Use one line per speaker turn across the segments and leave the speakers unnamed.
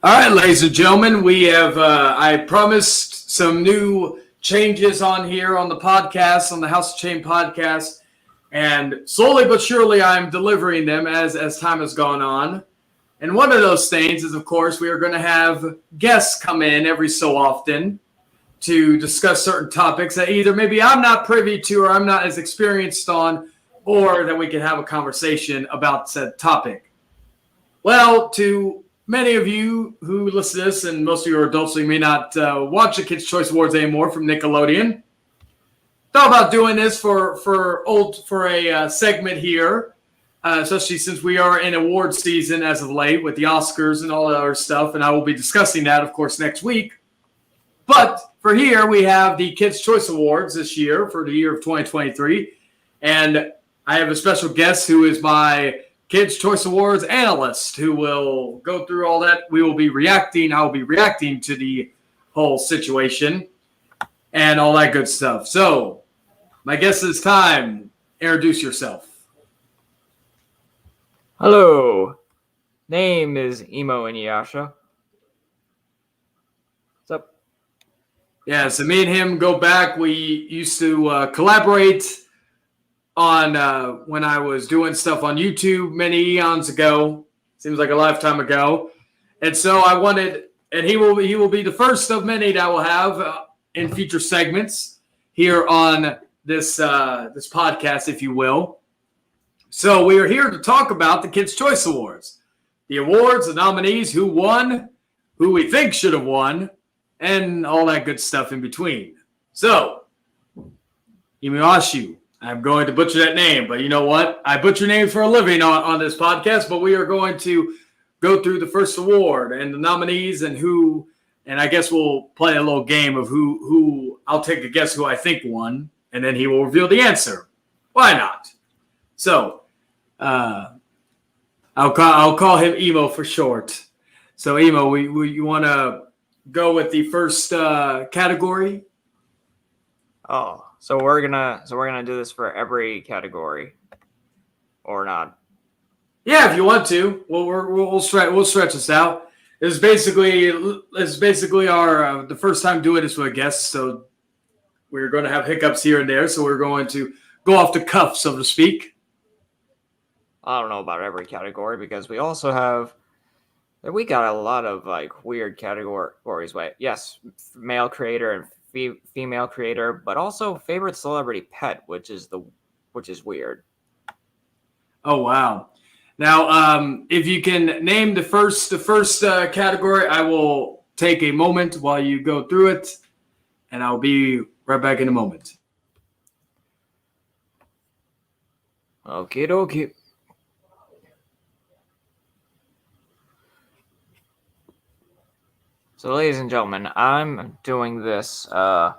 All right, ladies and gentlemen, we have, I promised some new changes on here on the podcast, on the House of Chain podcast, and slowly but surely I'm delivering them as time has gone on. And one of those things is, of course, we are going to have guests come in every so often to discuss certain topics that either maybe I'm not privy to or I'm not as experienced on, or that we can have a conversation about said topic. Well, to many of you who listen to this, and most of you are adults, so you may not watch the Kids' Choice Awards anymore from Nickelodeon. Thought about doing this for a segment here, especially since we are in award season as of late with the Oscars and all that other stuff, and I will be discussing that, of course, next week. But for here, we have the Kids' Choice Awards this year for the year of 2023, and I have a special guest who is my Kids' Choice Awards analyst who will go through all that. I will be reacting to the whole situation and all that good stuff. So, my guest this time, introduce yourself.
Hello, name is Emo Inuyasha. What's up?
Yeah, so me and him go back. We used to collaborate on when I was doing stuff on YouTube many eons ago. Seems like a lifetime ago. And so I wanted, and he will be the first of many that we'll have in future segments here on this podcast, if you will. So we are here to talk about the Kids' Choice Awards. The awards, the nominees, who won, who we think should have won, and all that good stuff in between. So, Imiyashu, I'm going to butcher that name, but you know what? I butcher names for a living on this podcast, but we are going to go through the first award and the nominees and who, and I guess we'll play a little game of who I'll take a guess who I think won, and then he will reveal the answer. Why not? So, I'll call him Emo for short. So, Emo, you want to go with the first category?
Oh, so we're gonna do this for every category, or not?
Yeah, if you want to, we'll stretch this out. It's basically our the first time doing this with a guest, so we're going to have hiccups here and there. So we're going to go off the cuff, so to speak.
I don't know about every category because we got a lot of like weird categories. Wait, yes, male creator and female creator, but also favorite celebrity pet, which is weird.
Oh wow! Now, if you can name the first category, I will take a moment while you go through it, and I'll be right back in a moment.
Okie dokie. So, ladies and gentlemen, I'm doing this. I'm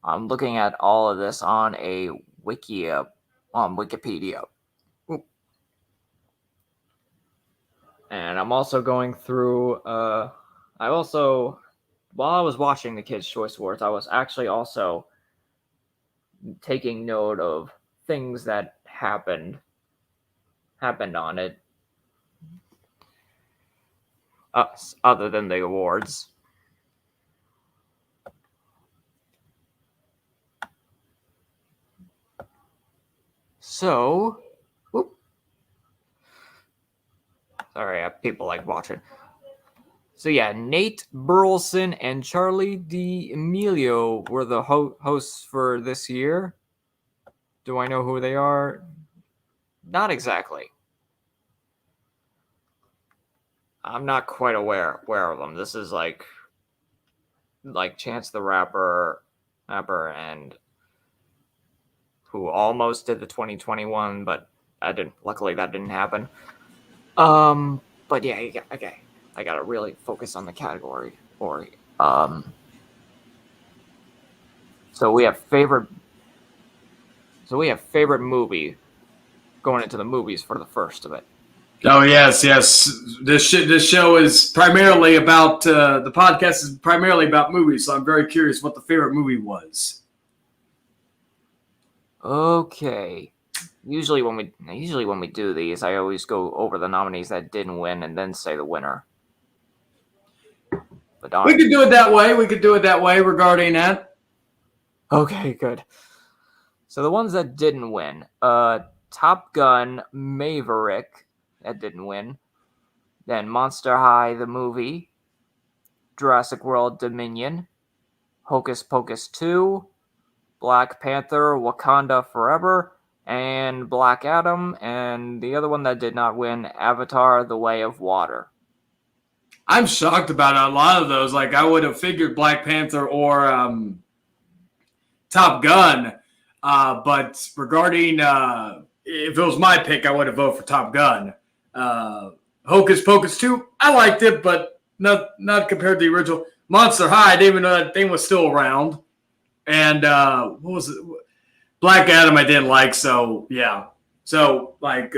looking at all of this on a Wikipedia. Ooh. And I'm also going through. While I was watching the Kids' Choice Awards, I was actually also taking note of things that happened on it. Other than the awards. So, whoop. Sorry, I have people like watching. So yeah, Nate Burleson and Charlie D'Amelio were the hosts for this year. Do I know who they are? Not exactly. I'm not quite aware of them. This is like Chance the Rapper, and who almost did the 2021, but luckily that didn't happen. But yeah, okay. I gotta really focus on the category. So we have favorite movie, going into the movies for the first of it.
Oh yes. This show is primarily about the podcast is primarily about movies. So I'm very curious what the favorite movie was.
Okay. Usually when we do these, I always go over the nominees that didn't win and then say the winner. But darn.
We could do it that way. We could do it that way regarding that.
Okay, good. So the ones that didn't win, Top Gun Maverick, that didn't win. Then Monster High, the movie, Jurassic World Dominion, Hocus Pocus 2, Black Panther, Wakanda Forever, and Black Adam, and the other one that did not win, Avatar, The Way of Water.
I'm shocked about a lot of those. Like, I would have figured Black Panther or Top Gun. But regarding if it was my pick, I would have voted for Top Gun. Hocus Pocus 2, I liked it, but not compared to the original. Monster High, I didn't even know that thing was still around. And what was it? Black Adam, I didn't like. So yeah. So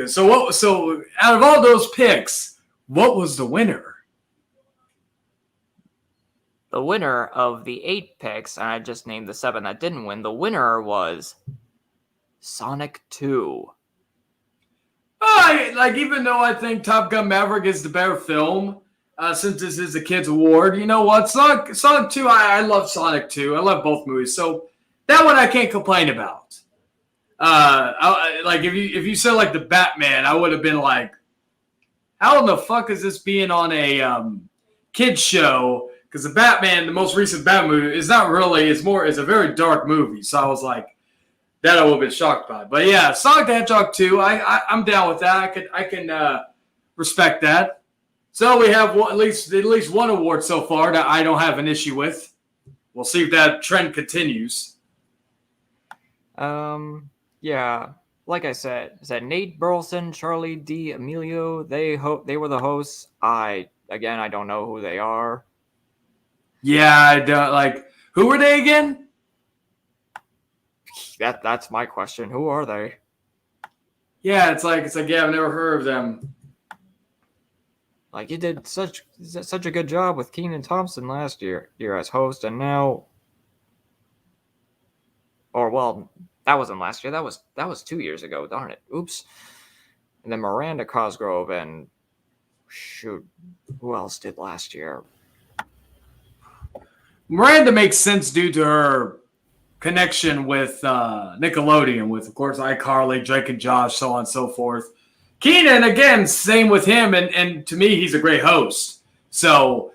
So out of all those picks, what was the winner?
The winner of the 8 picks, and I just named the 7 that didn't win, the winner was Sonic 2.
Even though I think Top Gun Maverick is the better film, since this is a kids' award, you know what? Sonic 2, I love Sonic 2. I love both movies, so that one I can't complain about. If you said like the Batman, I would have been like, how in the fuck is this being on a kids show? Because the Batman, the most recent Batman movie, is not really. It's a very dark movie. So I was like, that I would have been shocked by. But yeah, Sonic the Hedgehog 2, I'm down with that. I can respect that. So we have at least one award so far that I don't have an issue with. We'll see if that trend continues.
Yeah, like I said, Nate Burleson, Charlie D'Amelio, they were the hosts. I don't know who they are.
Yeah, I don't who were they again?
That's my question. Who are they?
Yeah, it's like yeah, I've never heard of them.
Like, you did such a good job with Kenan Thompson last year as host, and now, or well, that wasn't last year. That was 2 years ago. Darn it! Oops. And then Miranda Cosgrove and shoot, who else did last year?
Miranda makes sense due to her connection with Nickelodeon, with, of course, iCarly, Drake and Josh, so on and so forth. Kenan, again, same with him, and to me, he's a great host. So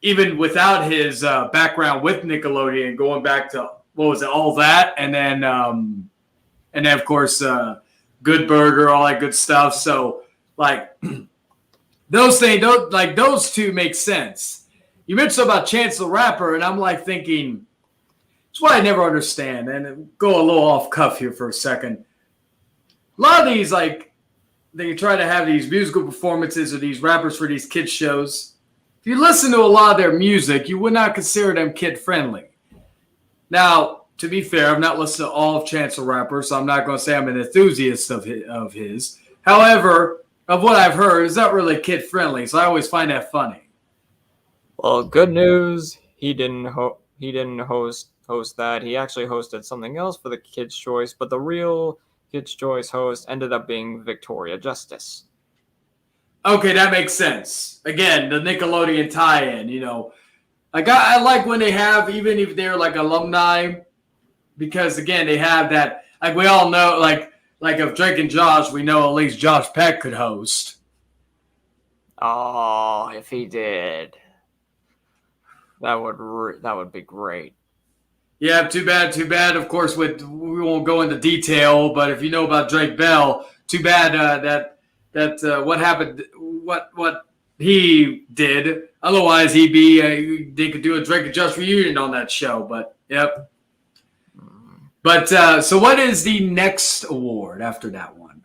even without his background with Nickelodeon, going back to, what was it, All That, and then of course, Good Burger, all that good stuff. So, those two make sense. You mentioned about Chance the Rapper, and I'm thinking, it's what I never understand. And go a little off cuff here for a second. A lot of these, they try to have these musical performances or these rappers for these kids shows. If you listen to a lot of their music, you would not consider them kid friendly. Now, to be fair, I've not listened to all of Chance the Rapper, so I'm not going to say I'm an enthusiast of his. However, of what I've heard, it's not really kid friendly, so I always find that funny.
Well, good news. He didn't host that. He actually hosted something else for the Kids' Choice, but the real Kids' Choice host ended up being Victoria Justice.
Okay, that makes sense. Again, the Nickelodeon tie-in, I like when they have, even if they're alumni, because again, they have that, we all know, of Drake and Josh, we know at least Josh Peck could host.
Oh, if he did. That would be great.
Yeah, too bad. Of course, we won't go into detail, but if you know about Drake Bell, too bad that what happened, what he did. Otherwise, they could do a Drake and Josh reunion on that show. But yep. But so, what is the next award after that one?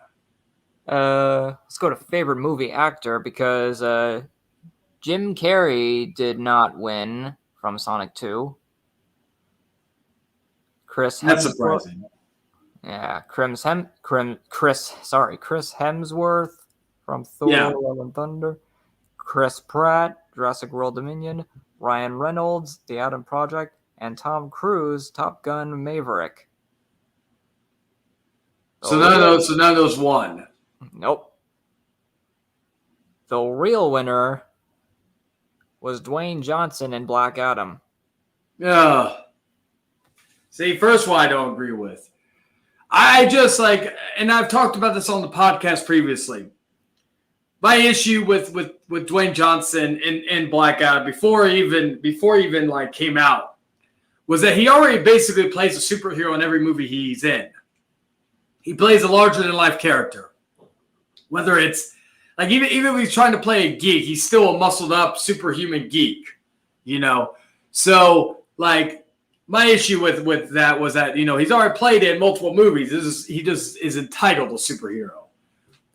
Let's go to favorite movie actor, because Jim Carrey did not win from Sonic 2.
That's surprising.
Yeah, Chris Hemsworth from Thor: Love and Thunder. Chris Pratt, Jurassic World Dominion. Ryan Reynolds, The Adam Project, and Tom Cruise, Top Gun Maverick.
So none of those won.
Nope. The real winner was Dwayne Johnson in Black Adam.
See, first one I don't agree with. I just and I've talked about this on the podcast previously. My issue with Dwayne Johnson in Black Adam before he even came out was that he already basically plays a superhero in every movie he's in. He plays a larger than life character. Whether it's even if he's trying to play a geek, he's still a muscled up superhuman geek, So my issue with that was that he's already played in multiple movies. He just is entitled a superhero.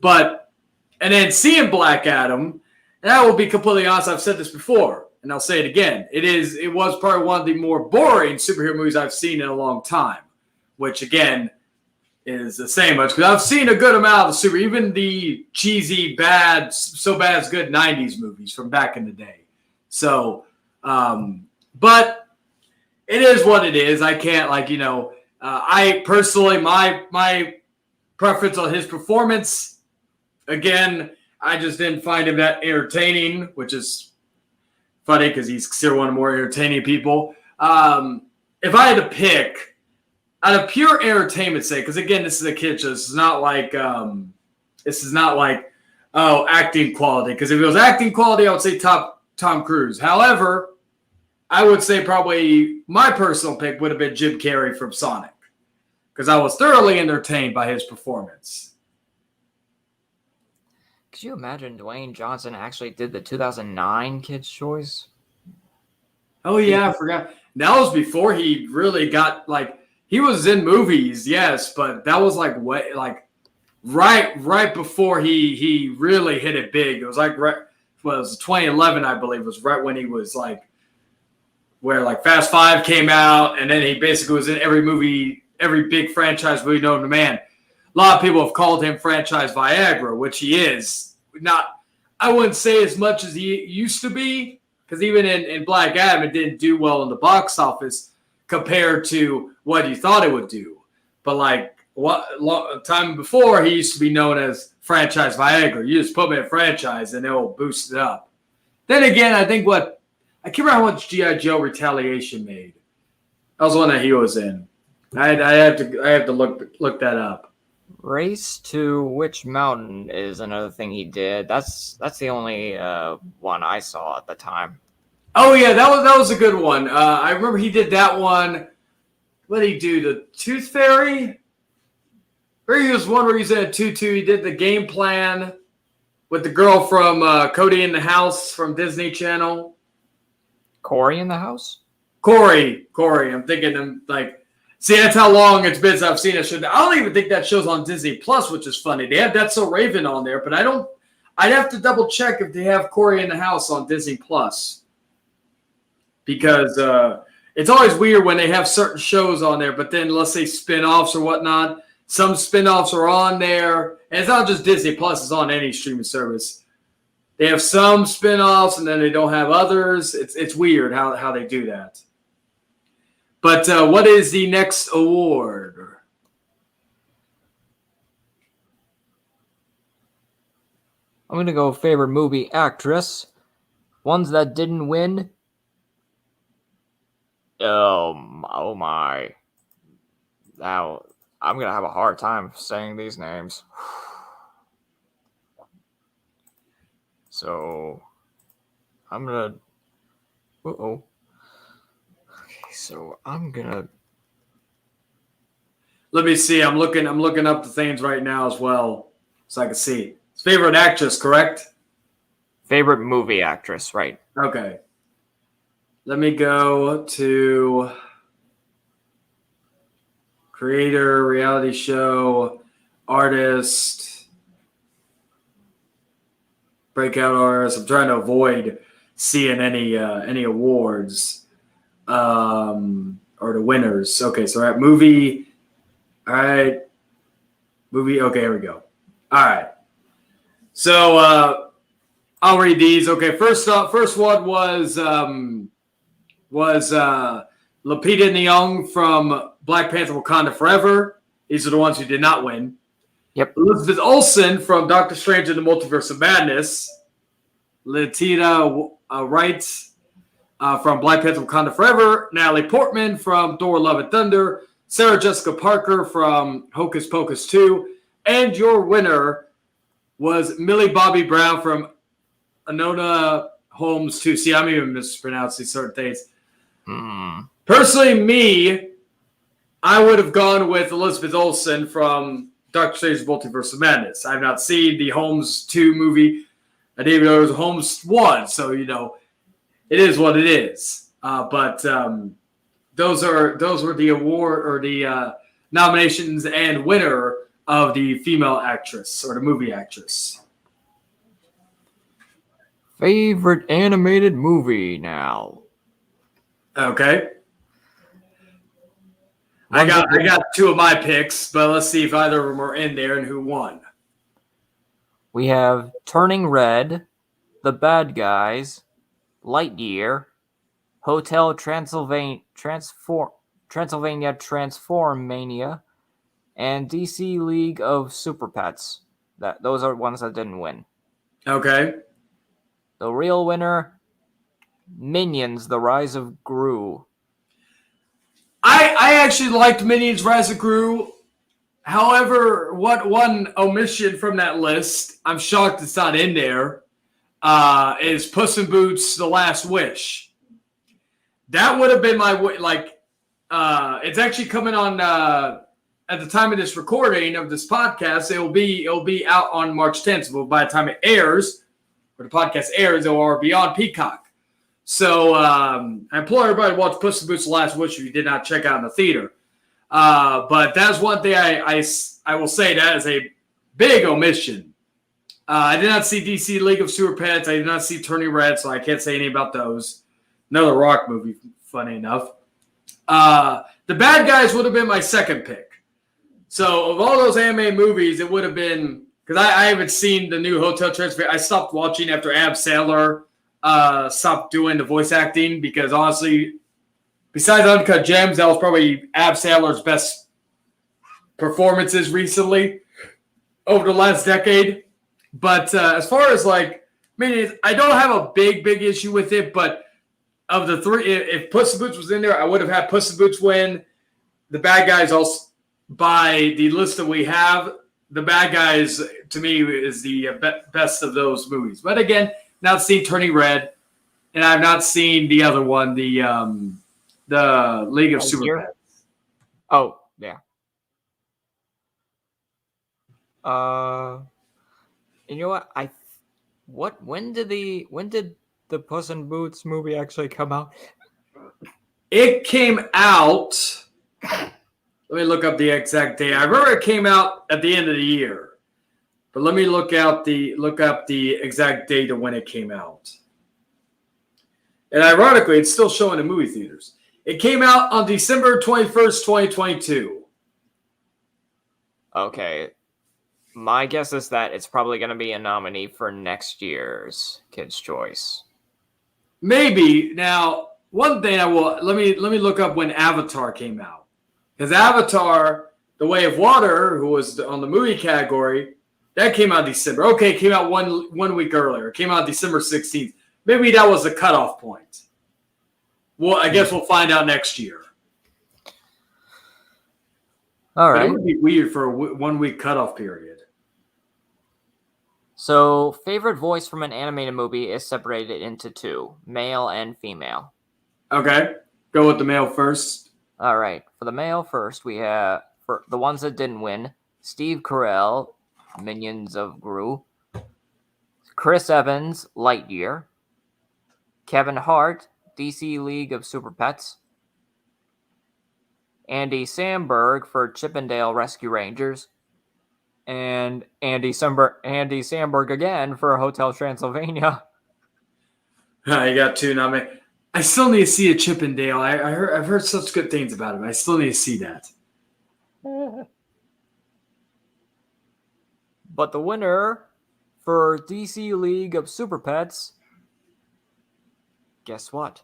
And then seeing Black Adam, and I will be completely honest, I've said this before, and I'll say it again. It was probably one of the more boring superhero movies I've seen in a long time, which again is the same much because I've seen a good amount of even the cheesy, bad, so bad it's good 90s movies from back in the day. So, but it is what it is. I can't I personally, my preference on his performance, again, I just didn't find him that entertaining, which is funny because he's considered one of the more entertaining people. If I had to pick, out of pure entertainment sake, because again, this is a kid show. This is not acting quality. Because if it was acting quality, I would say Tom Cruise. However, I would say probably my personal pick would have been Jim Carrey from Sonic, because I was thoroughly entertained by his performance.
Could you imagine Dwayne Johnson actually did the 2009 Kids' Choice?
Oh yeah, I forgot. That was before he really got he was in movies, yes, but that was right before he really hit it big. It was it was 2011, I believe, was right when he was where Fast 5 came out, and then he basically was in every movie, every big franchise movie known to man. A lot of people have called him franchise Viagra, which he is. Not, I wouldn't say as much as he used to be, because even in Black Adam, it didn't do well in the box office compared to what you thought it would do. But time before, he used to be known as franchise Viagra. You just put him in a franchise and it will boost it up. Then again, I think I can't remember how much G.I. Joe Retaliation made. That was one that he was in. I have to look that up.
Race to Witch Mountain is another thing he did. That's the only one I saw at the time.
Oh yeah, that was a good one. I remember he did that one. What did he do? The Tooth Fairy? Or he was one where he's in a tutu. He did the game plan with the girl from Cody in the House from Disney Channel.
Corey in the House?
Corey. I'm thinking him see, that's how long it's been since I've seen a show. I don't even think that show's on Disney Plus, which is funny. They have That's So Raven on there, but I'd have to double check if they have Corey in the House on Disney Plus. Because it's always weird when they have certain shows on there, but then let's say spin-offs or whatnot. Some spin-offs are on there. And it's not just Disney Plus, it's on any streaming service. They have some spin-offs and then they don't have others. It's weird how they do that. But what is the next award?
I'm going to go favorite movie actress. Ones that didn't win. Oh my. Now, I'm going to have a hard time saying these names. So, I'm going to... Uh-oh. Okay, so I'm going to...
Let me see. I'm looking up the things right now as well so I can see. It's favorite actress, correct?
Favorite movie actress, right.
Okay. Let me go to creator, reality show, artist, breakout artist. I'm trying to avoid seeing any awards or the winners. Okay, so we're at movie. All right. Movie. Okay, here we go. All right. So I'll read these. Okay, first one was Lupita Nyong'o from Black Panther Wakanda Forever. These are the ones who did not win.
Yep.
Elizabeth Olsen from Doctor Strange in the Multiverse of Madness. Letitia Wright from Black Panther Wakanda Forever, Natalie Portman from Thor Love and Thunder, Sarah Jessica Parker from Hocus Pocus 2, and your winner was Millie Bobby Brown from Enola Holmes 2. See, I'm even mispronouncing certain things. Personally, I would have gone with Elizabeth Olsen from Doctor Strange's Multiverse of Madness. I've not seen the Holmes 2 movie. I didn't even know it was Holmes 1, so, it is what it is. But those were the award or the nominations and winner of the female actress or the movie actress.
Favorite animated movie now.
Okay. I got two of my picks, but let's see if either of them are in there and who won.
We have Turning Red, The Bad Guys, Lightyear, Hotel Transylvania Transformania, and DC League of Super Pets. Those are ones that didn't win.
Okay.
The real winner, Minions: The Rise of Gru.
I actually liked Minions: Rise of Gru. However, one omission from that list, I'm shocked it's not in there, is Puss in Boots: The Last Wish. That would have been my it's actually coming on at the time of this recording of this podcast. It'll be out on March 10th. So by the time it airs, or the podcast airs, it will be on Peacock. So I implore everybody to watch Puss in Boots: The Last Wish if you did not check out in the theater. But that's one thing I will say that is a big omission. I did not see DC League of Super Pets. I did not see Turning Red, so I can't say anything about those. Another Rock movie, funny enough. The Bad Guys would have been my second pick. So of all those anime movies, it would have been, because I haven't seen the new Hotel Transylvania. I stopped watching after Ab Sandler stopped doing the voice acting, because honestly, besides Uncut Gems, that was probably Ab Sandler's best performances recently over the last decade. But as far as I don't have a big issue with it, but of the three, if Puss in Boots was in there, I would have had Puss in Boots win. The Bad Guys, also by the list that we have, The Bad Guys to me is the best of those movies. But again, not seen Turning Red, and I've not seen the other one, the League of Super Pets.
Oh, yeah. You know what? When did the Puss in Boots movie actually come out?
It came out. Let me look up the exact date. I remember it came out at the end of the year, but let me look up the exact date of when it came out. And ironically, it's still showing in movie theaters. It came out on December 21st, 2022.
Okay. My guess is that it's probably going to be a nominee for next year's Kids' Choice.
Maybe. Now, one thing let me look up when Avatar came out. Because Avatar, The Way of Water, who was on the movie category, that came out in December. Okay, it came out one week earlier. It came out December 16th. Maybe that was the cutoff point. Well, I guess we'll find out next year.
All right.
But it would be weird for a 1 week cutoff period.
So, favorite voice from an animated movie is separated into two, male and female.
Okay. Go with the male first.
All right. For the male first, we have, for the ones that didn't win, Steve Carell, Minions of Gru, Chris Evans, Lightyear, Kevin Hart, DC League of Super Pets, Andy Samberg for Chippendale Rescue Rangers, and Andy Samberg again for Hotel Transylvania.
You got two nominated. I still need to see a Chippendale. I've heard such good things about him. I still need to see that.
But the winner for DC League of Super Pets, guess what?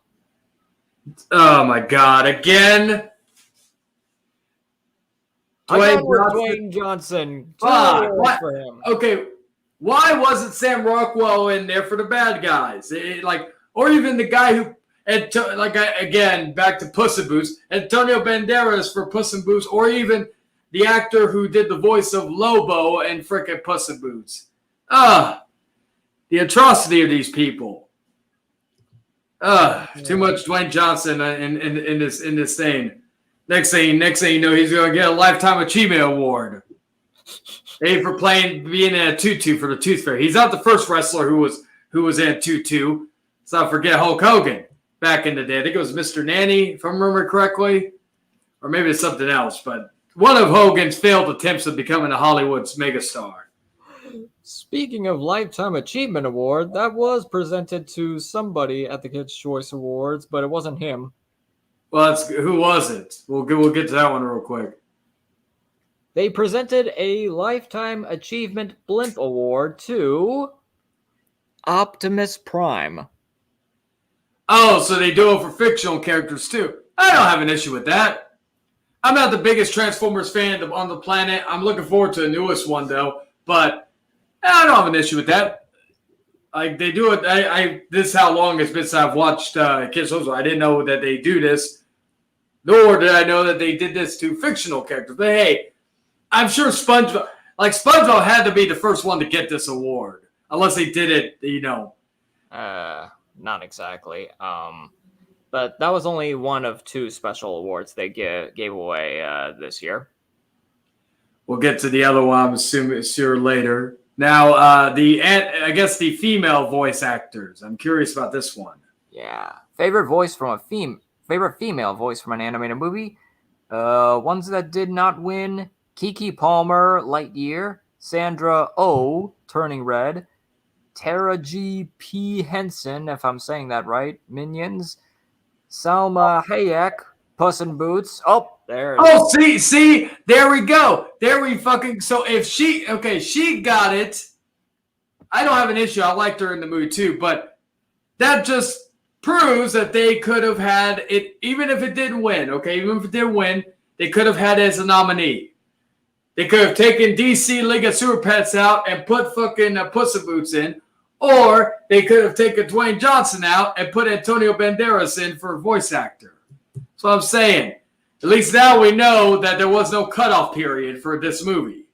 Oh my God! Again.
Dwayne Johnson.
For him.
Okay,
Why wasn't Sam Rockwell in there for the bad guys? Or even the guy who, again, back to Puss in Boots, Antonio Banderas for Puss in Boots, or even the actor who did the voice of Lobo in frickin' Puss in Boots. The atrocity of these people. Too much Dwayne Johnson in this thing. Next thing you know, he's going to get a Lifetime Achievement Award. For being in a tutu for the Tooth Fairy. He's not the first wrestler who was in a tutu. Let's not forget Hulk Hogan back in the day. I think it was Mr. Nanny, if I remember correctly. Or maybe it's something else. But one of Hogan's failed attempts at becoming a Hollywood's megastar.
Speaking of Lifetime Achievement Award, that was presented to somebody at the Kids' Choice Awards, but it wasn't him.
Well, who was it? We'll get to that one real quick.
They presented a Lifetime Achievement Blimp Award to Optimus Prime.
Oh, so they do it for fictional characters too. I don't have an issue with that. I'm not the biggest Transformers fan on the planet. I'm looking forward to the newest one though, but I don't have an issue with that. Like they do it. This is how long it's been since I've watched Kids Shows. I didn't know that they do this, nor did I know that they did this to fictional characters. But hey, I'm sure SpongeBob had to be the first one to get this award, unless they did it,
Not exactly. But that was only one of two special awards they gave away this year.
We'll get to the other one, I'm assuming, sure later. Now, I guess the female voice actors. I'm curious about this one.
Yeah, favorite female voice from an animated movie. Ones that did not win: Keke Palmer, Lightyear; Sandra Oh, Turning Red; Tara G. P. Henson, if I'm saying that right, Minions; Salma Hayek, Puss in Boots. Oh, there.
Oh, see, there we go. So if she got it. I don't have an issue. I liked her in the movie too, but that just proves that they could have had it, even if it didn't win. Okay, even if it didn't win, they could have had it as a nominee. They could have taken DC League of Super Pets out and put fucking Puss in Boots in, or they could have taken Dwayne Johnson out and put Antonio Banderas in for a voice actor. That's what I'm saying. At least now we know that there was no cutoff period for this movie.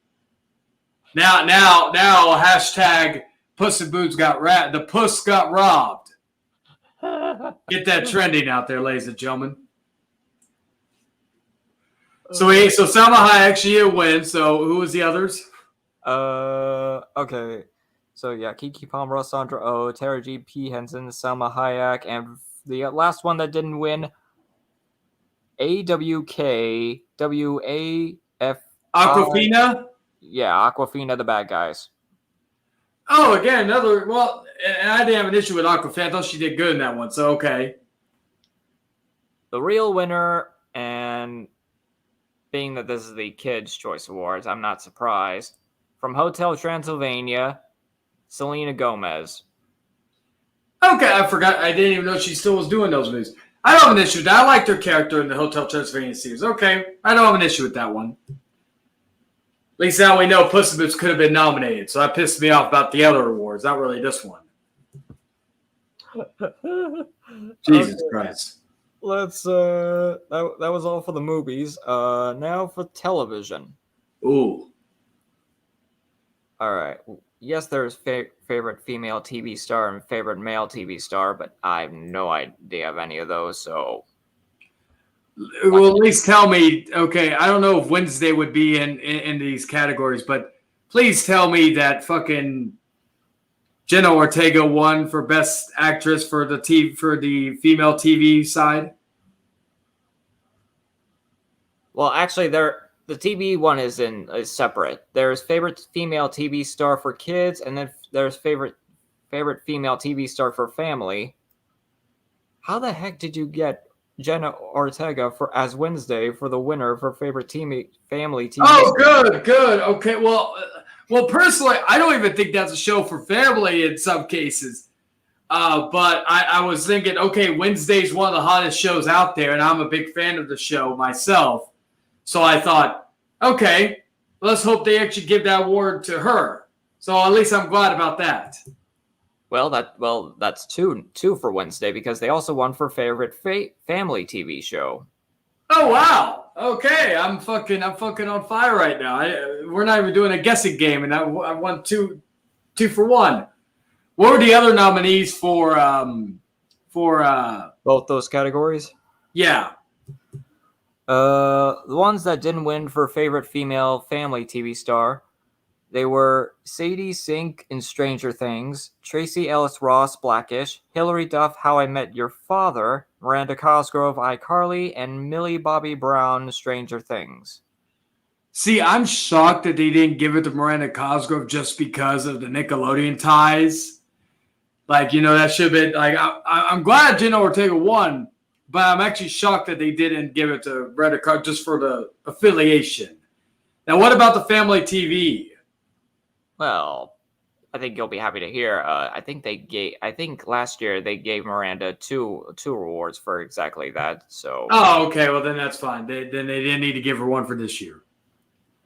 Now, hashtag Puss in Boots the puss got robbed. Get that trending out there, ladies and gentlemen. So Salma Hayek, she didn't win. So who was the others?
Okay. So yeah, Keke Palmer, Sandra Oh, Tara G. P. Henson, Salma Hayek, and the last one that didn't win, AWK WAF.
Awkwafina?
Yeah, Awkwafina, the bad guys.
Oh, again, and I didn't have an issue with Awkwafina. I thought she did good in that one, so okay.
The real winner, and being that this is the Kids' Choice Awards, I'm not surprised. From Hotel Transylvania, Selena Gomez.
Okay, I forgot. I didn't even know she still was doing those movies. I don't have an issue with that. I liked her character in the Hotel Transylvania series. Okay, I don't have an issue with that one. At least now we know Puss in Boots could have been nominated, so that pissed me off about the other awards, not really this one. Jesus Christ.
Let's that was all for the movies. Now for television.
Ooh.
All right. Yes, there's favorite female TV star and favorite male TV star, but I have no idea of any of those. So,
well, at least tell me. Okay, I don't know if Wednesday would be in these categories, but please tell me that fucking Jenna Ortega won for Best Actress for the female TV side.
Well, actually, the TV one is separate. There's favorite female TV star for kids, and then there's favorite female TV star for family. How the heck did you get Jenna Ortega as Wednesday for the winner for favorite family TV?
Oh, good. Okay, well, personally, I don't even think that's a show for family in some cases. But I was thinking, okay, Wednesday's one of the hottest shows out there, and I'm a big fan of the show myself. So I thought, okay, let's hope they actually give that award to her. So at least I'm glad about that.
That's two for Wednesday because they also won for favorite family TV show.
Oh wow! Okay, I'm fucking on fire right now. We're not even doing a guessing game, and I won two for one. What were the other nominees for
both those categories?
Yeah.
The ones that didn't win for favorite female family TV star, they were Sadie Sink in Stranger Things, Tracy Ellis Ross Blackish, Hilary Duff How I Met Your Father, Miranda Cosgrove iCarly, and Millie Bobby Brown Stranger Things.
See, I'm shocked that they didn't give it to Miranda Cosgrove just because of the Nickelodeon ties. Like, that should have been like I'm glad Jenna Ortega won, but I'm actually shocked that they didn't give it to Miranda Cosgrove just for the affiliation. Now, what about the family TV?
Well, I think you'll be happy to hear. I think last year they gave Miranda two awards for exactly that. So.
Oh, okay. Well, then that's fine. Then they didn't need to give her one for this year.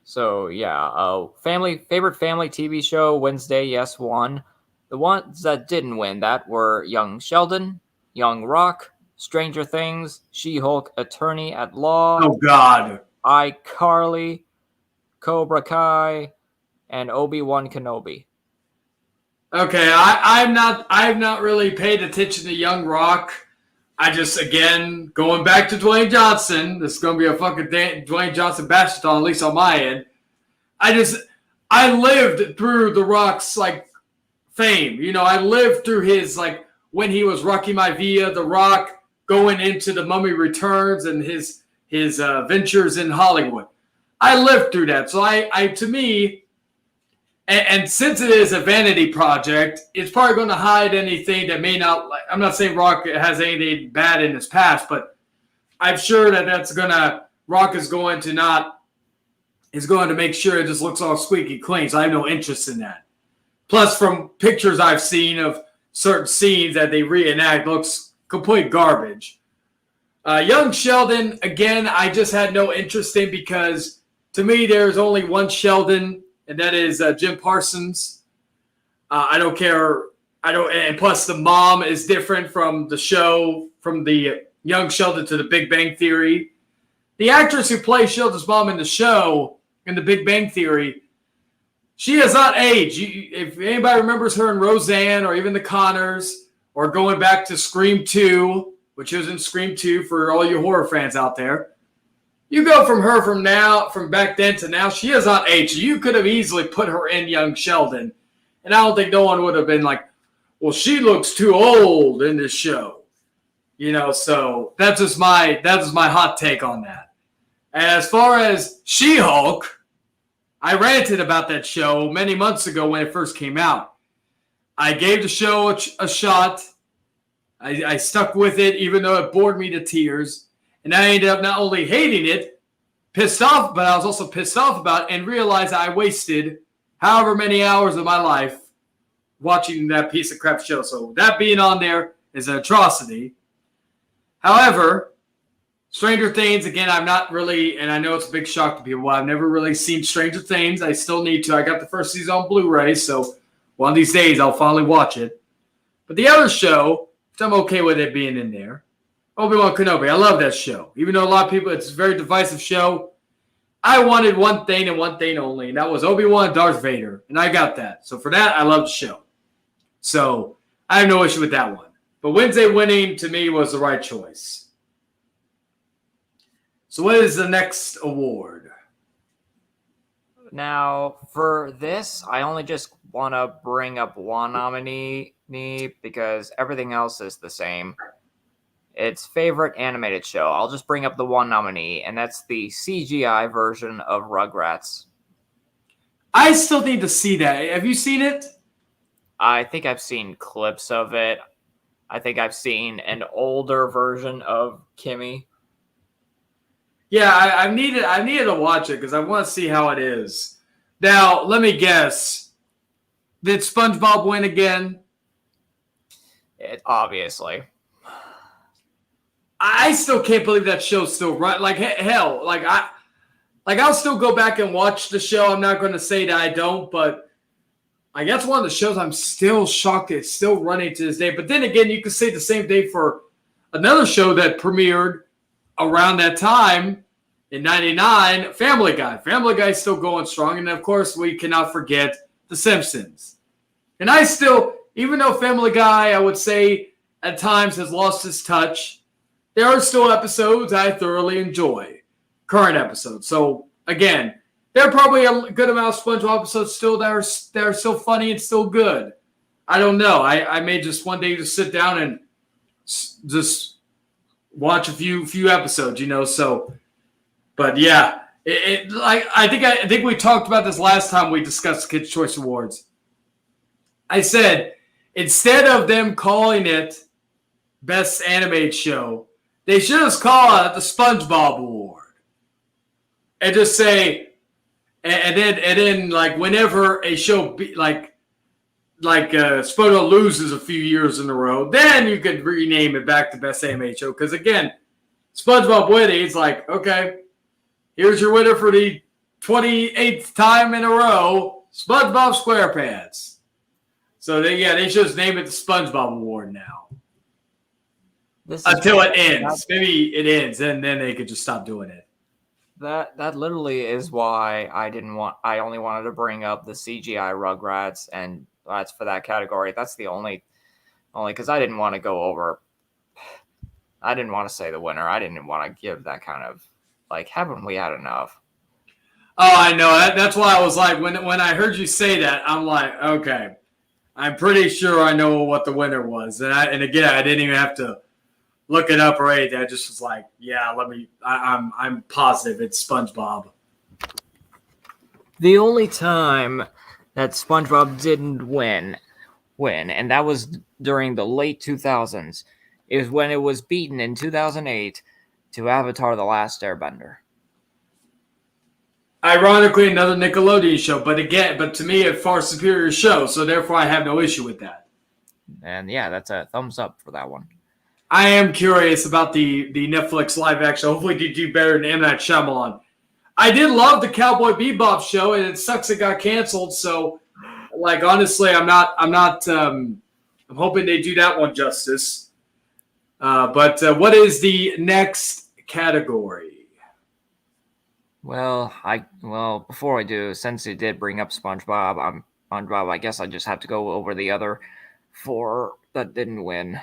So yeah, favorite family TV show Wednesday, yes, won. The ones that didn't win that were Young Sheldon, Young Rock, Stranger Things, She-Hulk Attorney at Law.
Oh God.
iCarly, Cobra Kai, and Obi-Wan Kenobi.
Okay, I've not really paid attention to Young Rock. I just, again, going back to Dwayne Johnson, this is going to be a fucking Dwayne Johnson bashathon, at least on my end. I lived through The Rock's, fame. I lived through his, when he was Rocky Maivia, The Rock, going into The Mummy Returns and his ventures in Hollywood. I lived through that. So to me, and since it is a vanity project, it's probably going to hide anything that may not. I'm not saying Rock has anything bad in his past, but I'm sure Rock is going to make sure it just looks all squeaky clean. So I have no interest in that. Plus, from pictures I've seen of certain scenes that they reenact, looks complete garbage. Young Sheldon, again, I just had no interest in because to me there's only one Sheldon. And that is Jim Parsons. I don't care. And plus, the mom is different from the show, from the Young Sheldon to the Big Bang Theory. The actress who plays Sheldon's mom in the show, in the Big Bang Theory, she has not aged. If anybody remembers her in Roseanne or even The Connors, or going back to Scream 2, which was in Scream 2 for all you horror fans out there. You go from back then to now, she has not aged. You could have easily put her in Young Sheldon. And I don't think no one would have been like, well, she looks too old in this show. So that's just my hot take on that. And as far as She-Hulk, I ranted about that show many months ago when it first came out. I gave the show a shot. I stuck with it even though it bored me to tears. And I ended up not only hating it, pissed off, but I was also pissed off about it and realized I wasted however many hours of my life watching that piece of crap show. So that being on there is an atrocity. However, Stranger Things, again, I'm not really, and I know it's a big shock to people, I've never really seen Stranger Things. I still need to. I got the first season on Blu-ray, so one of these days I'll finally watch it. But the other show, I'm okay with it being in there. Obi-Wan Kenobi. I love that show. Even though a lot of people, it's a very divisive show. I wanted one thing and one thing only, and that was Obi-Wan and Darth Vader. And I got that. So for that, I love the show. So I have no issue with that one. But Wednesday winning, to me, was the right choice. So what is the next award?
Now, for this, I only just want to bring up one nominee because everything else is the same. It's favorite animated show. I'll just bring up the one nominee, and that's the CGI version of Rugrats.
I still need to see that. Have you seen it?
I think I've seen clips of it. I think I've seen an older version of Kimmy.
Yeah, I needed to watch it because I want to see how it is. Now, let me guess. Did SpongeBob win again?
Obviously.
I still can't believe that show's still right. Like hell, I'll still go back and watch the show. I'm not going to say that I don't, but Like, that's one of the shows I'm still shocked it's still running to this day. But then again, you could say the same thing for another show that premiered around that time in 99, Family Guy. Family Guy's still going strong. And, of course, we cannot forget The Simpsons. And I still, even though Family Guy, I would say, at times has lost its touch, there are still episodes I thoroughly enjoy. Current episodes. So, again, there are probably a good amount of SpongeBob episodes still that are still funny and still good. I don't know. I may just one day just sit down and just watch a few episodes, So, but yeah, I think we talked about this last time we discussed Kids' Choice Awards. I said instead of them calling it Best Animated Show, they should just call it the SpongeBob Award, and just say. And then, like, whenever a show SpongeBob loses a few years in a row, then you could rename it back to Best Animated Show. Because again, SpongeBob winning, it's like, okay, here's your winner for the 28th time in a row, SpongeBob SquarePants. So they should just name it the SpongeBob Award now. Until it ends. Maybe it ends, and then they could just stop doing it.
That literally is why I only wanted to bring up the CGI Rugrats, and that's for that category. That's the only because I didn't want to go over. I didn't want to say the winner. I didn't want to give that kind of haven't we had enough?
Oh, I know. That's why I was like, when I heard you say that, I'm like, okay, I'm pretty sure I know what the winner was, and again, I didn't even have to look it up or anything. I just was like, yeah, I'm positive it's SpongeBob.
The only time that SpongeBob didn't win, and that was during the late 2000s, is when it was beaten in 2008 to Avatar: The Last Airbender.
Ironically, another Nickelodeon show, but to me, a far superior show, so therefore I have no issue with that.
And yeah, that's a thumbs up for that one.
I am curious about the Netflix live action. Hopefully they do better than M. Night Shyamalan. I did love the Cowboy Bebop show, and it sucks it got canceled. So, honestly, I'm hoping they do that one justice. But what is the next category?
Well, before I do, since you did bring up SpongeBob, I guess I just have to go over the other 4 that didn't win.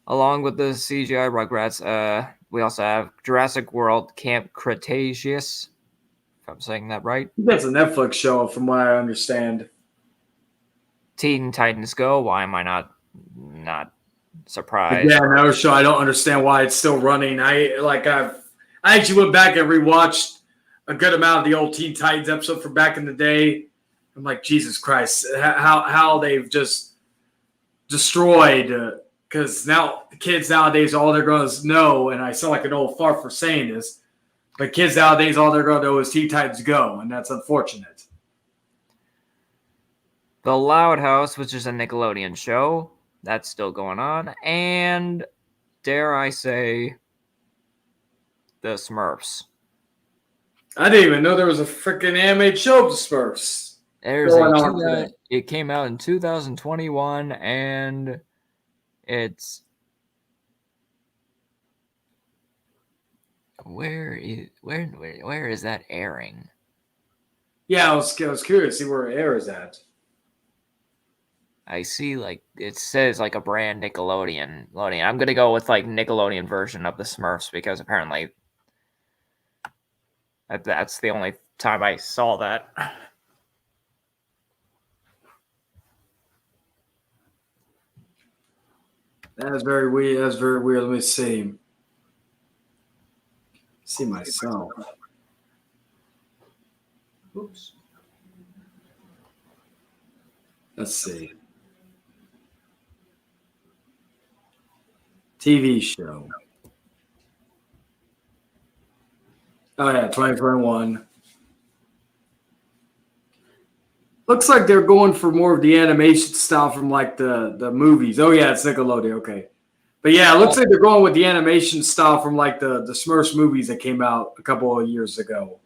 Along with the CGI Rugrats, we also have Jurassic World Camp Cretaceous, if I'm saying that right.
That's a Netflix show, from what I understand.
Teen Titans Go. Why am I not surprised?
Yeah, another show. I don't understand why it's still running. I actually went back and rewatched a good amount of the old Teen Titans episode from back in the day. I'm like, Jesus Christ, how they've just destroyed. Because now the kids nowadays, all they're going to know, and I sound like an old fart for saying this, but kids nowadays, all they're going to know is Teen Titans Go, and that's unfortunate.
The Loud House, which is a Nickelodeon show, that's still going on, and dare I say, the Smurfs.
I didn't even know there was a freaking animated show of the Smurfs.
It came out in 2021, and it's where is that airing?
Yeah, I was curious to see where it airs at.
I see it says a brand Nickelodeon. I'm gonna go with Nickelodeon version of the Smurfs because apparently that's the only time I saw that.
That's very weird. That's very weird. Let me see. See myself. Oops. Let's see. TV show. Oh, yeah, 2021. Looks like they're going for more of the animation style from the movies. Oh, yeah, it's Nickelodeon. Okay. But, yeah, it looks like they're going with the animation style from the Smurfs movies that came out a couple of years ago.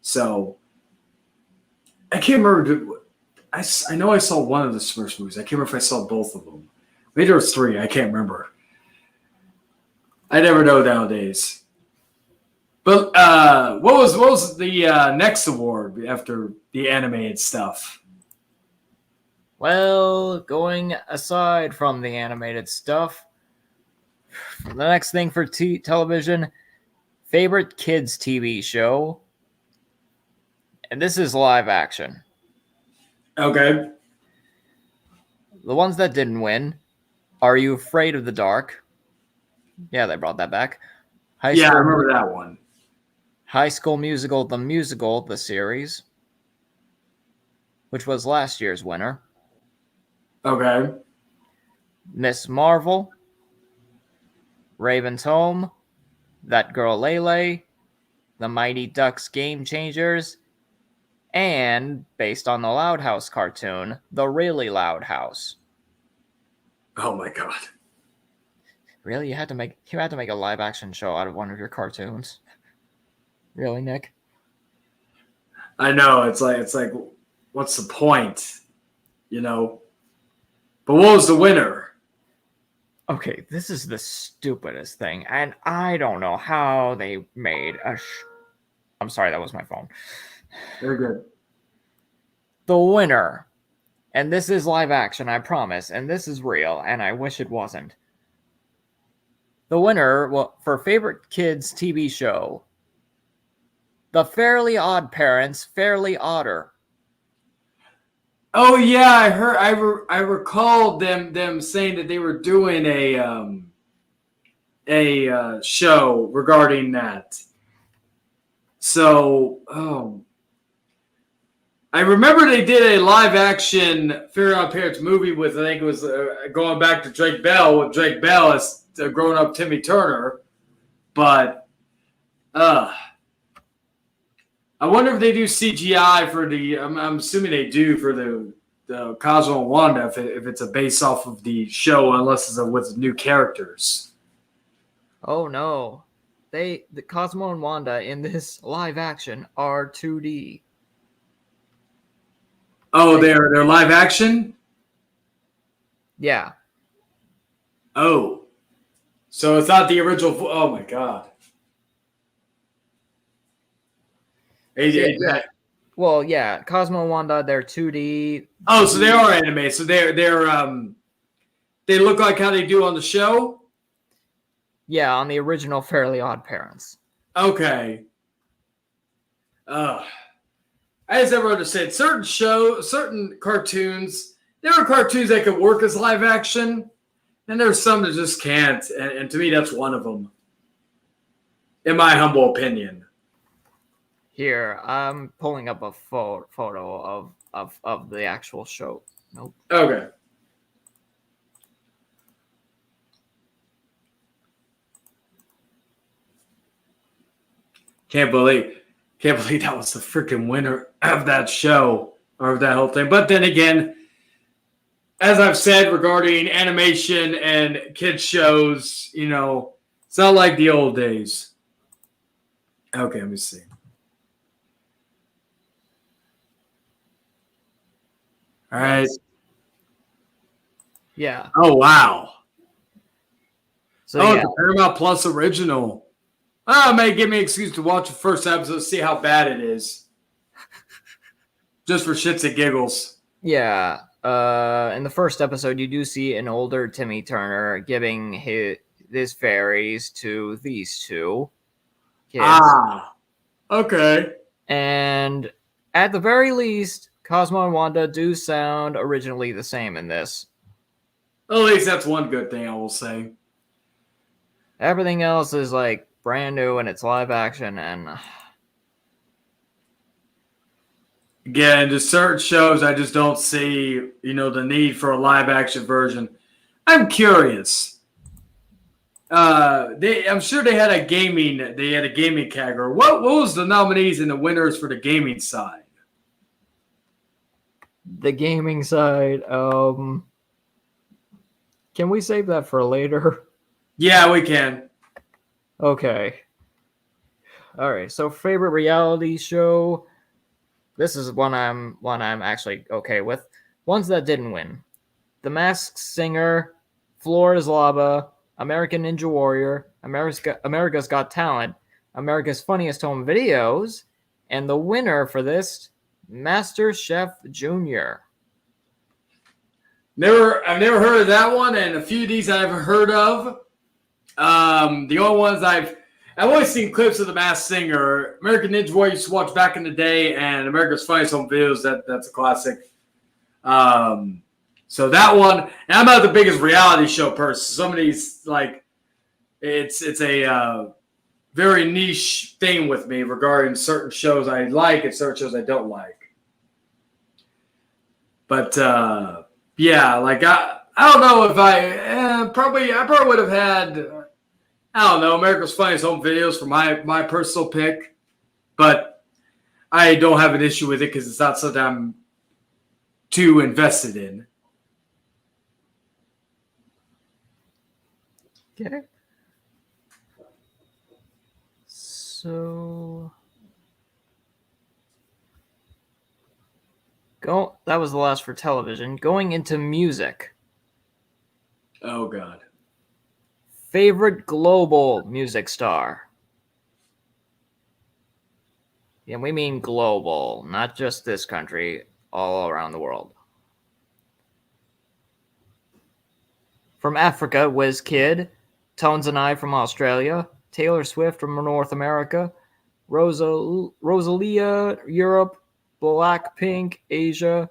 So, I can't remember. I know I saw one of the Smurfs movies. I can't remember if I saw both of them. Maybe there was 3. I can't remember. I never know nowadays. But what was the next award after the animated stuff?
Well, going aside from the animated stuff, the next thing for television, favorite kids TV show, and this is live action.
Okay.
The ones that didn't win, Are You Afraid of the Dark? Yeah, they brought that back.
I remember that one.
High School Musical, the series, which was last year's winner.
Okay.
Miss Marvel, Raven's Home, That Girl Lele, The Mighty Ducks Game Changers, and, based on the Loud House cartoon, The Really Loud House.
Oh my god.
Really? You had to make a live action show out of one of your cartoons? Really, Nick?
I know, it's like what's the point? You know? But what was the winner?
Okay, this is the stupidest thing, and I don't know how they made I'm sorry, that was my phone.
Very good.
The winner, and this is live action, I promise, and this is real, and I wish it wasn't. The winner, for favorite kids TV show, The Fairly Odd Parents, Fairly Odder.
Oh yeah, I heard. I recalled them saying that they were doing a show regarding that. So, I remember they did a live action Fairly Odd Parents movie with, I think it was going back to Drake Bell, with Drake Bell as grown up Timmy Turner, but I wonder if they do CGI for the. I'm assuming they do for the Cosmo and Wanda if it's a base off of the show, unless it's with new characters.
Oh no, the Cosmo and Wanda in this live action are 2D.
Oh, they're live action.
Yeah.
Oh, so it's not the original. Oh my god.
Yeah. Well, yeah, Cosmo and Wanda, they're 2D.
Oh, so they are anime. So they look like how they do on the show.
Yeah, on the original Fairly Odd Parents.
Okay. As everyone has said, certain cartoons, there are cartoons that could work as live action, and there's some that just can't. And to me, that's one of them. In my humble opinion.
Here, I'm pulling up a photo of the actual show. Nope.
Okay. Can't believe that was the freaking winner of that show or of that whole thing. But then again, as I've said regarding animation and kids shows, it's not like the old days. Okay, let me see. All right.
Yeah.
Oh, wow.
So, yeah.
The Paramount Plus original. Oh, it may give me an excuse to watch the first episode, see how bad it is. Just for shits and giggles.
Yeah. In the first episode, you do see an older Timmy Turner giving his fairies to these two kids.
Ah. Okay.
And at the very least, Cosmo and Wanda do sound originally the same in this.
At least that's one good thing I will say.
Everything else is like brand new and it's live action, and
again, just certain shows I just don't see, the need for a live action version. I'm curious. I'm sure they had a gaming category. What was the nominees and the winners for the gaming side?
the gaming side, can we save that for later?
Yeah, we can.
Okay. All right. So, favorite reality show. This is one I'm actually okay with. Ones that didn't win: The Masked Singer, Floor Lava, American Ninja Warrior, America's Got Talent, America's Funniest Home Videos, and the winner for this, Master Chef Junior.
I've never heard of that one, and a few of these I've heard of. The only ones I've always seen clips of The Masked Singer. American Ninja Warrior used to watch back in the day, and America's Funniest Home Videos. That's a classic. So that one, and I'm not the biggest reality show person. Some of these, like, it's a very niche thing with me regarding certain shows I like and certain shows I don't like. But yeah, like I don't know if I probably would have had, I don't know, America's Funniest Home Videos for my personal pick, but I don't have an issue with it because it's not something I'm too invested in.
Okay. So that was the last for television. Going into music.
Oh God.
Favorite global music star. Yeah, we mean global, not just this country, all around the world. From Africa, Wizkid, Tones and I from Australia, Taylor Swift from North America, Rosalia, Europe, Blackpink, Asia,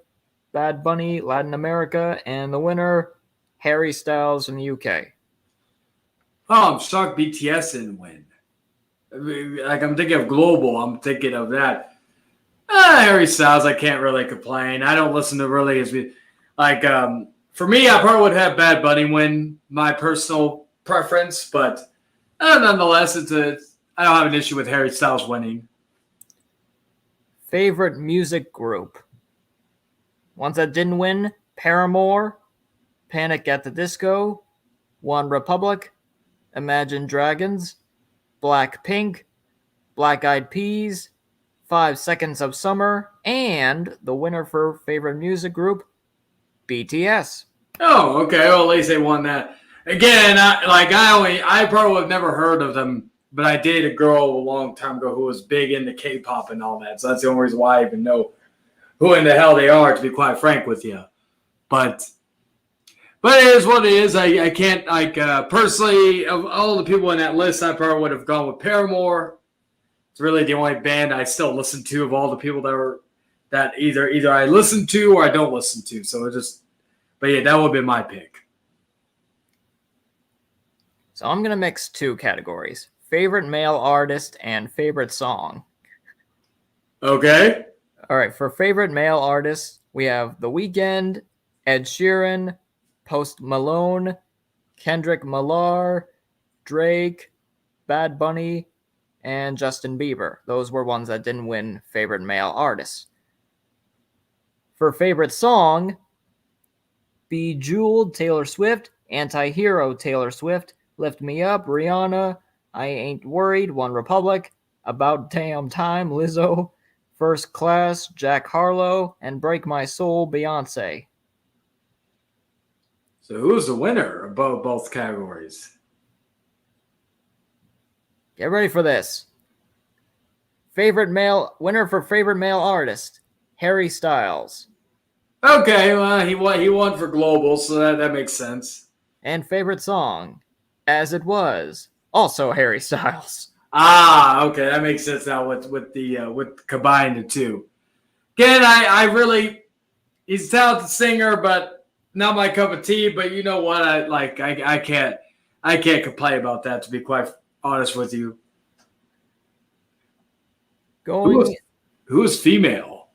Bad Bunny, Latin America, and the winner, Harry Styles from the UK.
Oh, I'm shocked BTS didn't win. Like, I'm thinking of global. I'm thinking of that. Harry Styles, I can't really complain. I don't listen to really as like. For me, I probably would have Bad Bunny win, my personal preference, but nonetheless, I don't have an issue with Harry Styles winning.
Favorite music group. Ones that didn't win: Paramore, Panic at the Disco, One Republic, Imagine Dragons, Blackpink, Black Eyed Peas, 5 Seconds of Summer, and the winner for favorite music group, BTS.
Oh, okay. Well, at least they won that. Again, I probably have never heard of them, but I dated a girl a long time ago who was big into K-pop and all that. So that's the only reason why I even know who in the hell they are, to be quite frank with you. But it is what it is. I can't, personally, of all the people in that list, I probably would have gone with Paramore. It's really the only band I still listen to of all the people that either I listen to or I don't listen to. So but yeah, that would have been my pick.
So I'm going to mix two categories: favorite male artist and favorite song.
Okay.
All right, for favorite male artists, we have The Weeknd, Ed Sheeran, Post Malone, Kendrick Lamar, Drake, Bad Bunny, and Justin Bieber. Those were ones that didn't win favorite male artists. For favorite song, Bejeweled, Taylor Swift, Anti-Hero, Taylor Swift, Lift Me Up, Rihanna, I Ain't Worried, One Republic, About Damn Time, Lizzo, First Class, Jack Harlow, and Break My Soul, Beyonce.
So who's the winner of both categories?
Get ready for this. Winner for favorite male artist, Harry Styles.
Okay, well, he won for global, so that makes sense.
And favorite song, As It Was, also Harry Styles.
Ah, okay, that makes sense now with combine the two. Again, I really, he's a talented singer, but not my cup of tea. But you know what? I can't complain about that, to be quite honest with you. Who's female?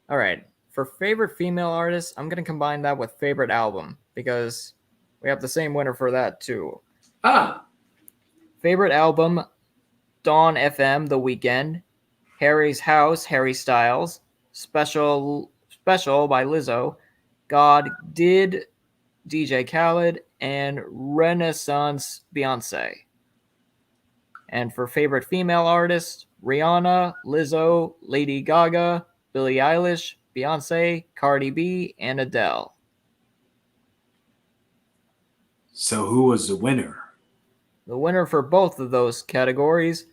All right. For favorite female artist, I'm going to combine that with favorite album because we have the same winner for that too. Favorite album, Dawn FM, The Weeknd, Harry's House, Harry Styles, Special by Lizzo, God Did, DJ Khaled, and Renaissance, Beyonce. And for favorite female artist, Rihanna, Lizzo, Lady Gaga, Billie Eilish, Beyonce, Cardi B, and Adele.
So who was the winner?
The winner for both of those categories,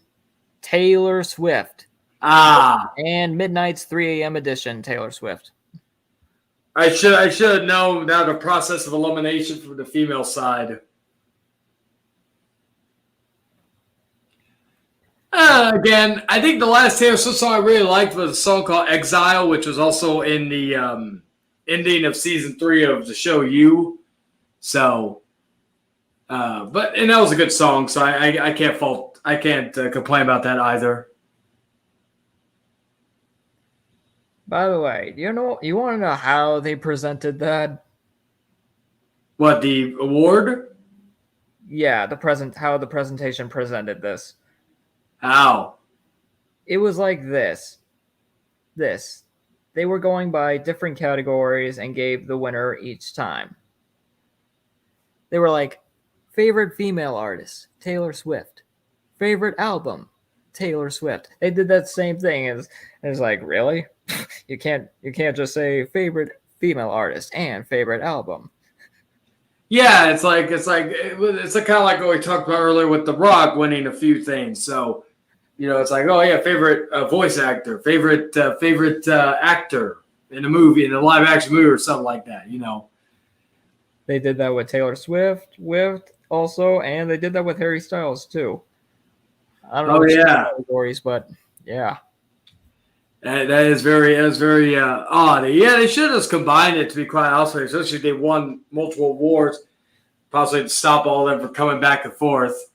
Taylor Swift.
Ah,
And Midnight's 3 a.m. edition, Taylor Swift.
I should have known now the process of elimination from the female side. Again, I think the last Taylor Swift song I really liked was a song called Exile, which was also in the ending of season 3 of the show You. So, and that was a good song, so I can't complain about that either.
By the way, you want to know how they presented that?
What, the award?
Yeah, how the presentation presented this.
How?
It was like this. They were going by different categories and gave the winner each time. They were like, favorite female artist, Taylor Swift. Favorite album, Taylor Swift. They did that same thing. It's like, really? You can't just say favorite female artist and favorite album.
Yeah, it's like kind of like what we talked about earlier with The Rock winning a few things. So, it's like, oh yeah, favorite voice actor, favorite actor in a movie, in a live action movie or something like that.
They did that with Taylor Swift, also, and they did that with Harry Styles too. I don't know categories, but yeah.
That is very odd. Yeah, they should have just combined it, to be quite honest with you, especially if they won multiple awards, possibly to stop all of them from coming back and forth.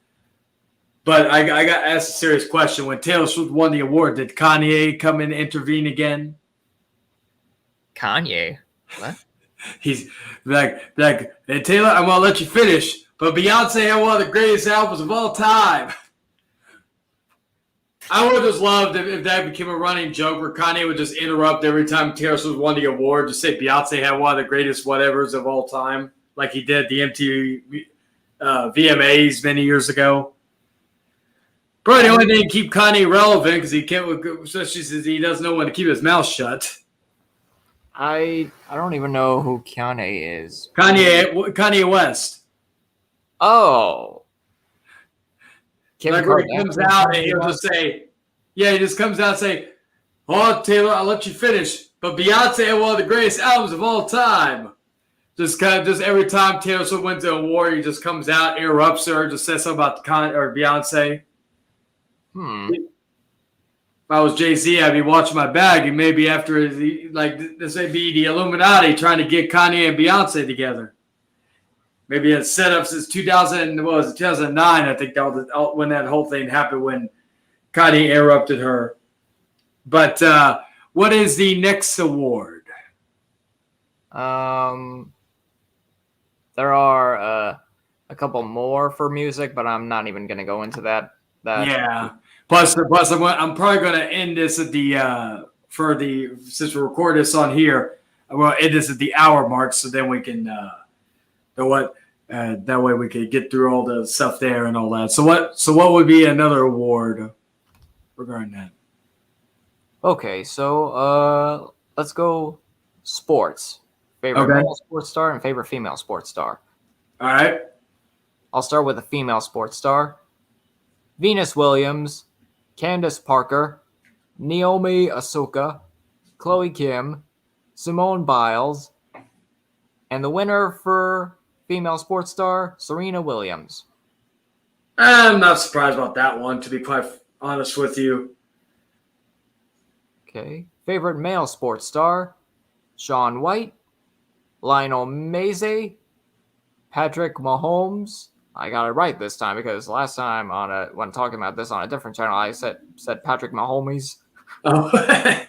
But I got asked a serious question. When Taylor Swift won the award, did Kanye come in and intervene again?
Kanye? What?
He's like, hey, Taylor, I'm going to let you finish, but Beyonce had one of the greatest albums of all time. I would have just loved if that became a running joke where Kanye would just interrupt every time Taylor Swift won the award, just say Beyonce had one of the greatest whatevers of all time, like he did the MTV VMAs many years ago. Probably the only thing to keep Kanye relevant because he can't, especially since he doesn't know when to keep his mouth shut.
I don't even know who Kanye is.
Kanye West.
Oh.
Like where he comes out and he'll just say, he just comes out and say, oh, Taylor, I'll let you finish, but Beyonce had one of the greatest albums of all time. Just every time Taylor Swift wins an award, he just comes out, interrupts her, just says something about Beyonce. If I was Jay-Z, I'd be watching my bag, and maybe after this may be the Illuminati trying to get Kanye and Beyonce together. Maybe it's set up since 2009. I think that was when that whole thing happened when Kanye interrupted her. But what is the next award?
There are a couple more for music, but I'm not even going to go into that.
Yeah. Plus, I'm probably going to end this at since we record this on here, I'm going to end this at the hour mark, so then we can. That way we could get through all the stuff there and all that. So what would be another award regarding that?
Okay, so let's go sports. Favorite male sports star and favorite female sports star.
All right.
I'll start with a female sports star. Venus Williams, Candace Parker, Naomi Osaka, Chloe Kim, Simone Biles, and the winner for female sports star, Serena Williams.
I'm not surprised about that one, to be quite honest with you.
Okay. Favorite male sports star, Shaun White, Lionel Messi, Patrick Mahomes. I got it right this time because last time when talking about this on a different channel, I said Patrick Mahomes.
Oh.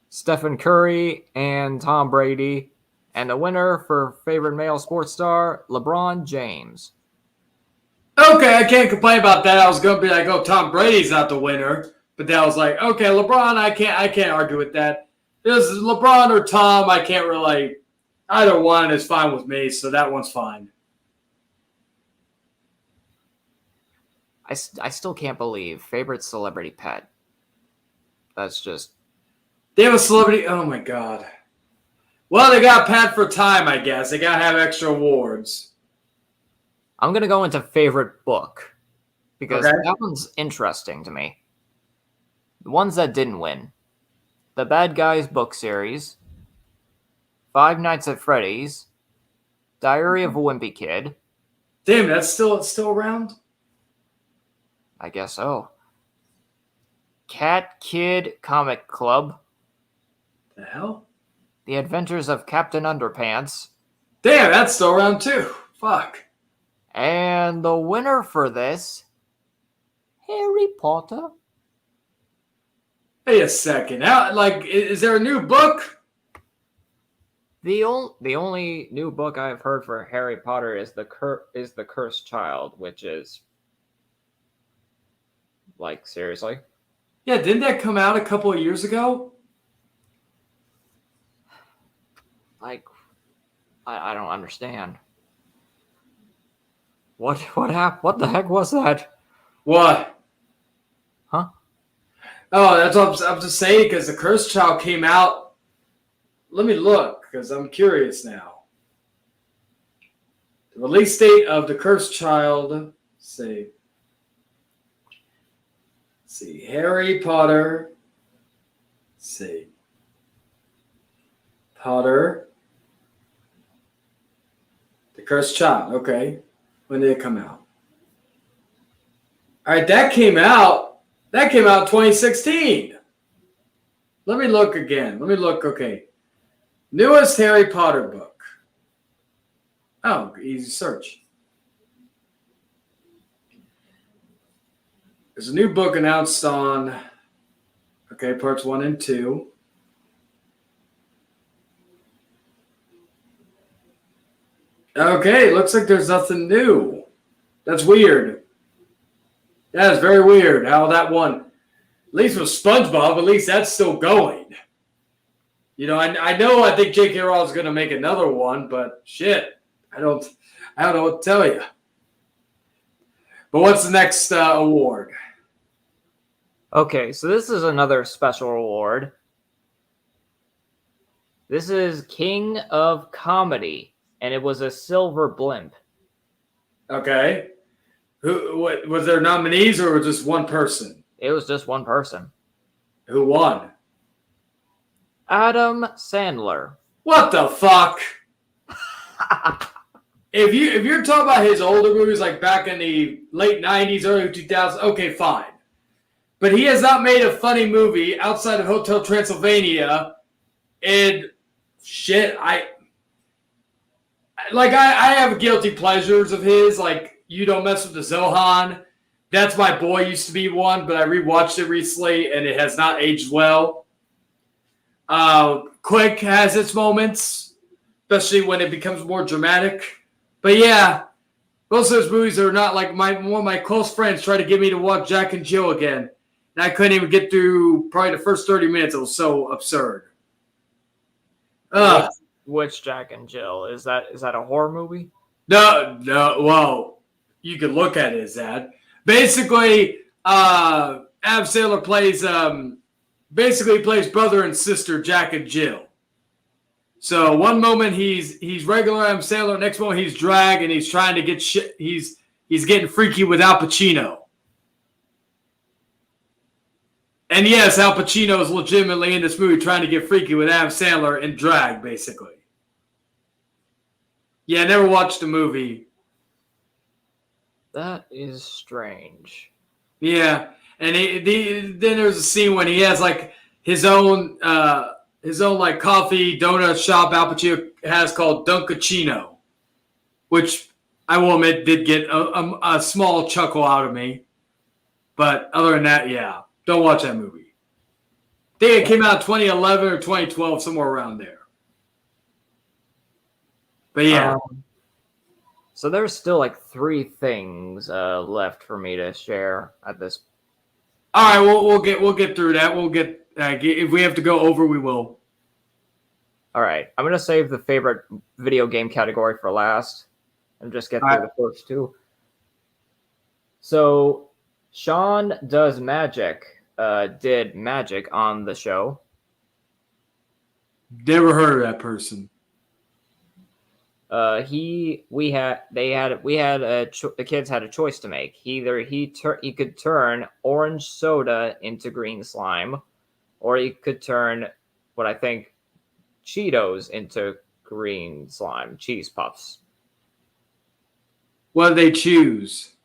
Stephen Curry and Tom Brady. And the winner for favorite male sports star, LeBron James.
Okay, I can't complain about that. I was going to be like, oh, Tom Brady's not the winner. But that was like, okay, LeBron, I can't argue with that. This is LeBron or Tom, I can't really. Either one is fine with me, so that one's fine.
I still can't believe favorite celebrity pet. That's just
They have a celebrity. Oh my god. Well, they got Pat for time, I guess. They gotta have extra awards.
I'm gonna go into favorite book because
Okay.
that one's interesting to me. The ones that didn't win: The Bad Guys book series, Five Nights at Freddy's, Diary of a Wimpy Kid.
Damn, that's still around?
I guess so. Cat Kid Comic Club,
The hell?
The Adventures of Captain Underpants,
Damn, that's still around too. Fuck.
and the winner for this, Harry Potter.
Wait a second. How, like, is there a new book?
The only new book I've heard for Harry Potter is the Cursed Child, which is like seriously.
Yeah, didn't that come out a couple of years ago?
Like, I don't understand. What happened? What the heck was that?
What?
Huh?
Oh, that's what I'm just saying because the Cursed Child came out. Let me look because I'm curious now. The release date of the Cursed Child. Let's see. Harry Potter. Let's see. Potter. The Cursed Child. Okay. When did it come out? All right, that came out. That came out 2016. Let me look again. Let me look. Okay. Newest Harry Potter book. Oh, easy search. There's a new book announced on, okay, parts 1 and 2. Okay, looks like there's nothing new. That's weird. That is very weird how that one, at least with SpongeBob, at least that's still going. You know, I think J.K. Rowling's going to make another one, but shit, I don't know what to tell you. But what's the next award?
Okay, so this is another special award. This is King of Comedy, and it was a silver blimp.
Okay. What, was there nominees or was just one person?
It was just one person.
Who won?
Adam Sandler.
What the fuck? If you're talking about his older movies like back in the late 90s, early 2000s, okay, fine. But he has not made a funny movie outside of Hotel Transylvania. And shit, I have guilty pleasures of his, like You Don't Mess with the Zohan. That's My Boy used to be one, but I rewatched it recently and it has not aged well. Quick has its moments, especially when it becomes more dramatic. But yeah, most of those movies are not like one of my close friends tried to get me to watch Jack and Jill again. And I couldn't even get through probably the first 30 minutes. It was so absurd.
Which Jack and Jill? Is that a horror movie?
No. Well, you could look at it as that. Basically, Adam Sandler plays brother and sister Jack and Jill. So one moment he's regular Adam Sandler, next moment he's drag and he's trying to get shit. He's getting freaky with Al Pacino. And yes, Al Pacino is legitimately in this movie trying to get freaky with Adam Sandler in drag, basically. Yeah, I never watched the movie.
That is strange.
Yeah, and then there's a scene when he has like his own like coffee donut shop Al Pacino has called Dunkachino, which I will admit did get a small chuckle out of me. But other than that, yeah, don't watch that movie. I think it came out in 2011 or 2012, somewhere around there. But yeah.
So there's still like 3 things left for me to share at this.
All right, we'll get through that. We'll get if we have to go over, we will.
All right, I'm gonna save the favorite video game category for last, and just get through the first 2. So Sean Does Magic did magic on the show.
Never heard of that person.
The kids had a choice to make. Either he could turn orange soda into green slime, or he could turn what I think Cheetos into green slime, cheese puffs.
What did they choose?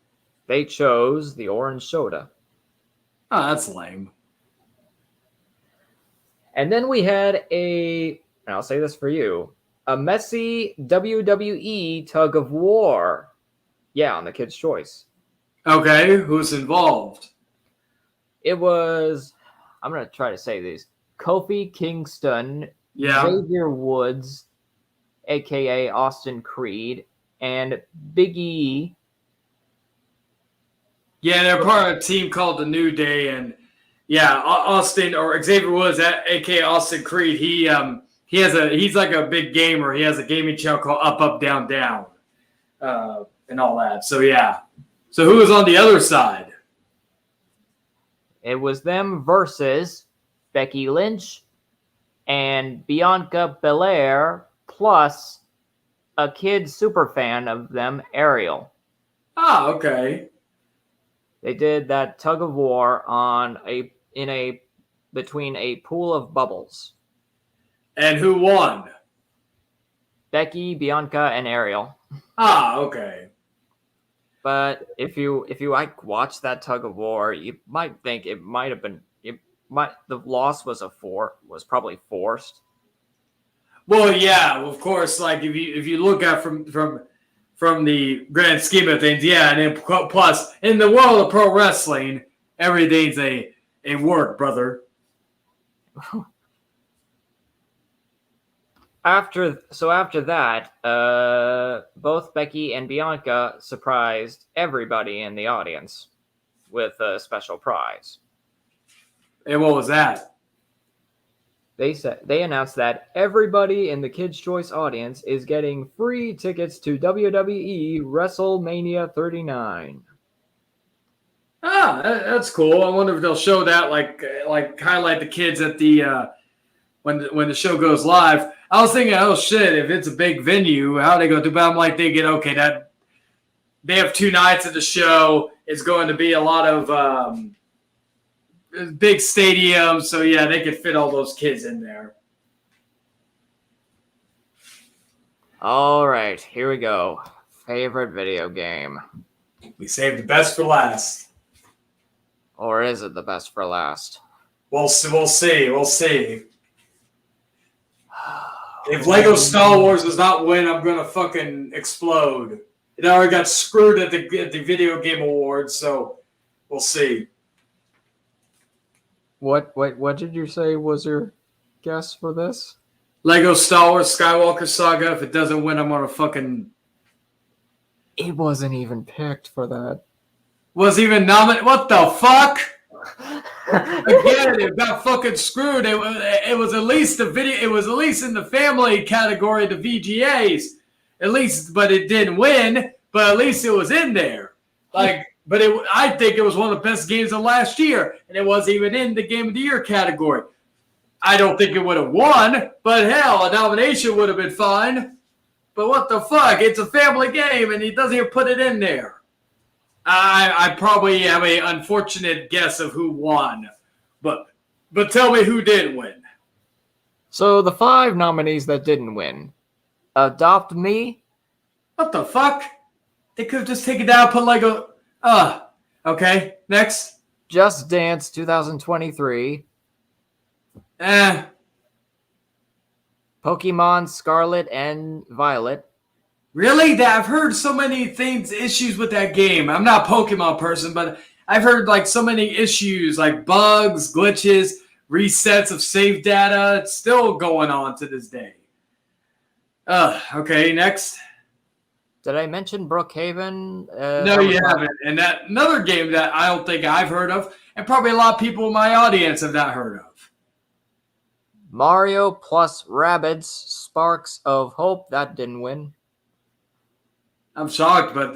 They chose the orange soda.
Oh, that's lame.
And then we had and I'll say this for you, a messy WWE tug of war. Yeah, on the Kids' Choice.
Okay, who's involved?
It was, I'm going to try to say these, Kofi Kingston,
Yeah.
Xavier Woods, a.k.a. Austin Creed, and Big E.
Yeah, they're part of a team called the New Day, and yeah, Austin or Xavier Woods, aka Austin Creed. He's like a big gamer. He has a gaming channel called Up Up Down Down, and all that. So yeah. So who was on the other side?
It was them versus Becky Lynch and Bianca Belair, plus a kid super fan of them, Ariel.
Ah, okay.
They did that tug of war between a pool of bubbles.
And who won?
Becky, Bianca, and Ariel.
Ah, okay.
But if you like watch that tug of war, you might think it might have been the loss was probably forced.
Well, yeah, of course. Like if you look at from the grand scheme of things, yeah, and then plus in the world of pro wrestling, everything's a work, brother.
After that, both Becky and Bianca surprised everybody in the audience with a special prize.
And what was that?
They announced that everybody in the Kids' Choice audience is getting free tickets to WWE WrestleMania 39.
Ah, that's cool. I wonder if they'll show that, like highlight the kids at the when the show goes live. I was thinking, oh shit, if it's a big venue, how are they gonna do? But I'm like thinking, okay, that they have 2 nights at the show. It's going to be a lot of big stadiums, so yeah, they could fit all those kids in there.
All right, here we go. Favorite video game.
We saved the best for last.
Or is it the best for last?
We'll see. If Lego Star Wars does not win, I'm gonna fucking explode. It already got screwed at the video game awards, so we'll see.
What did you say was your guess for this?
Lego Star Wars Skywalker Saga. If it doesn't win, I'm gonna fucking.
It wasn't even picked for that.
Was even nominated. What the fuck? Again, it got fucking screwed. It was at least the video. It was at least in the family category, the VGAs. At least, but it didn't win. But at least it was in there. I think it was one of the best games of last year, and it wasn't even in the Game of the Year category. I don't think it would have won, but hell, a nomination would have been fine. But what the fuck? It's a family game, and he doesn't even put it in there. I probably have an unfortunate guess of who won, but tell me who did win.
So the 5 nominees that didn't win: Adopt Me.
What the fuck? They could have just taken it down, put Lego. Okay. Next.
Just Dance 2023. Pokemon Scarlet and Violet.
Really? I've heard so many issues with that game. I'm not a Pokemon person, but I've heard like so many issues, like bugs, glitches, resets of save data. It's still going on to this day. Okay, next.
Did I mention Brookhaven?
No, you haven't. And that another game that I don't think I've heard of, and probably a lot of people in my audience have not heard of.
Mario plus Rabbids Sparks of Hope. That didn't win.
I'm shocked, but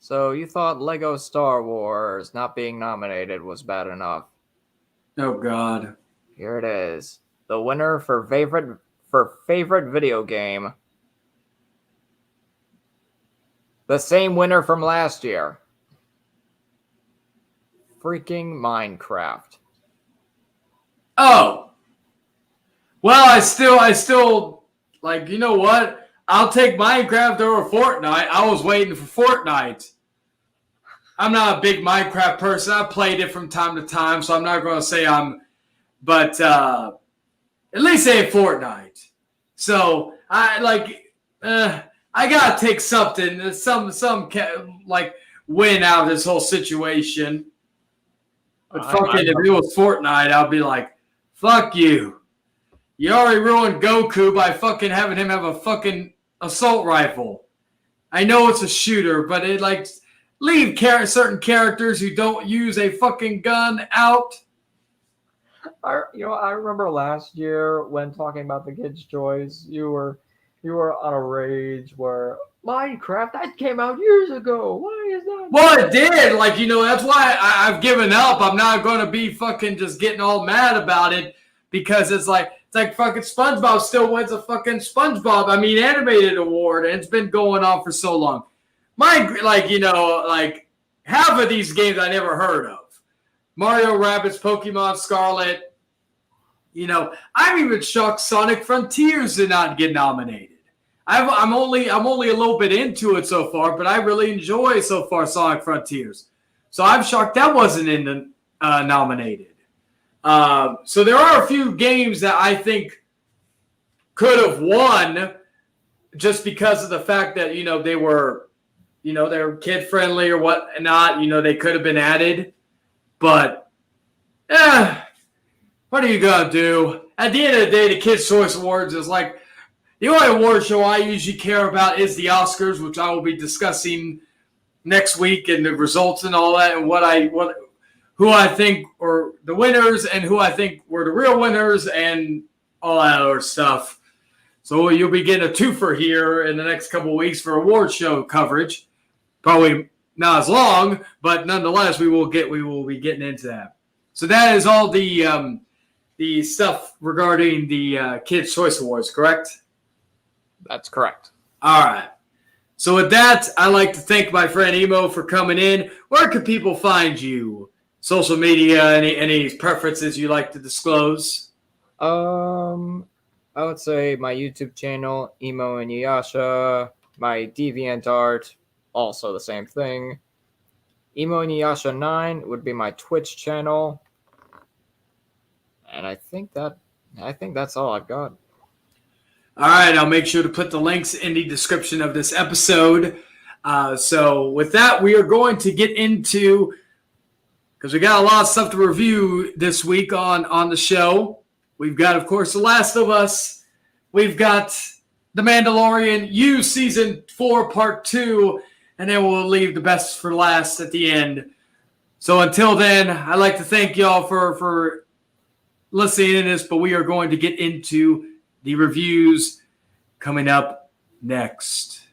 So you thought Lego Star Wars not being nominated was bad enough.
Oh God.
Here it is. The winner for favorite video game. The same winner from last year. Freaking Minecraft.
Oh. Well, I still like, you know what? I'll take Minecraft over Fortnite. I was waiting for Fortnite. I'm not a big Minecraft person. I played it from time to time, so I'm not going to say but at least say Fortnite. So I gotta take something, like win out of this whole situation. But fucking, if it was Fortnite, I'll be like, fuck you. You already ruined Goku by fucking having him have a fucking assault rifle. I know it's a shooter, but it leave certain characters who don't use a fucking gun out.
I remember last year when talking about the kids' choice, you were on a rage where Minecraft that came out years ago. Why is that?
Well, it did. That's why I've given up. I'm not going to be fucking just getting all mad about it because it's like fucking SpongeBob still wins a fucking animated award, and it's been going on for so long. Half of these games I never heard of. Mario Rabbids, Pokemon Scarlet. I'm even shocked Sonic Frontiers did not get nominated. I'm only a little bit into it so far, but I really enjoy so far Sonic Frontiers. So I'm shocked that wasn't nominated. So there are a few games that I think could have won just because of the fact that they were they're kid friendly or whatnot. They could have been added, but what are you gonna do? At the end of the day, the Kids' Choice Awards is like the only award show I usually care about is the Oscars, which I will be discussing next week and the results and all that, and who I think are the winners and who I think were the real winners and all that other stuff. So you'll be getting a twofer here in the next couple of weeks for award show coverage. Probably not as long, but nonetheless, we will be getting into that. So that is all the stuff regarding the Kids' Choice Awards, correct?
That's correct.
All right. So with that, I'd like to thank my friend Emo for coming in. Where can people find you? Social media, any preferences you like to disclose?
I would say my YouTube channel, Emo and Yasha, my DeviantArt, also the same thing. Emo and Yasha 9 would be my Twitch channel. And I think that's all I've got.
All right, I'll make sure to put the links in the description of this episode. So with that, we are going to get into, because we got a lot of stuff to review this week on the show. We've got, of course, The Last of Us. We've got The Mandalorian, Season 4, Part 2, and then we'll leave the best for last at the end. So until then, I'd like to thank y'all for listening to this, but we are going to get into the reviews coming up next.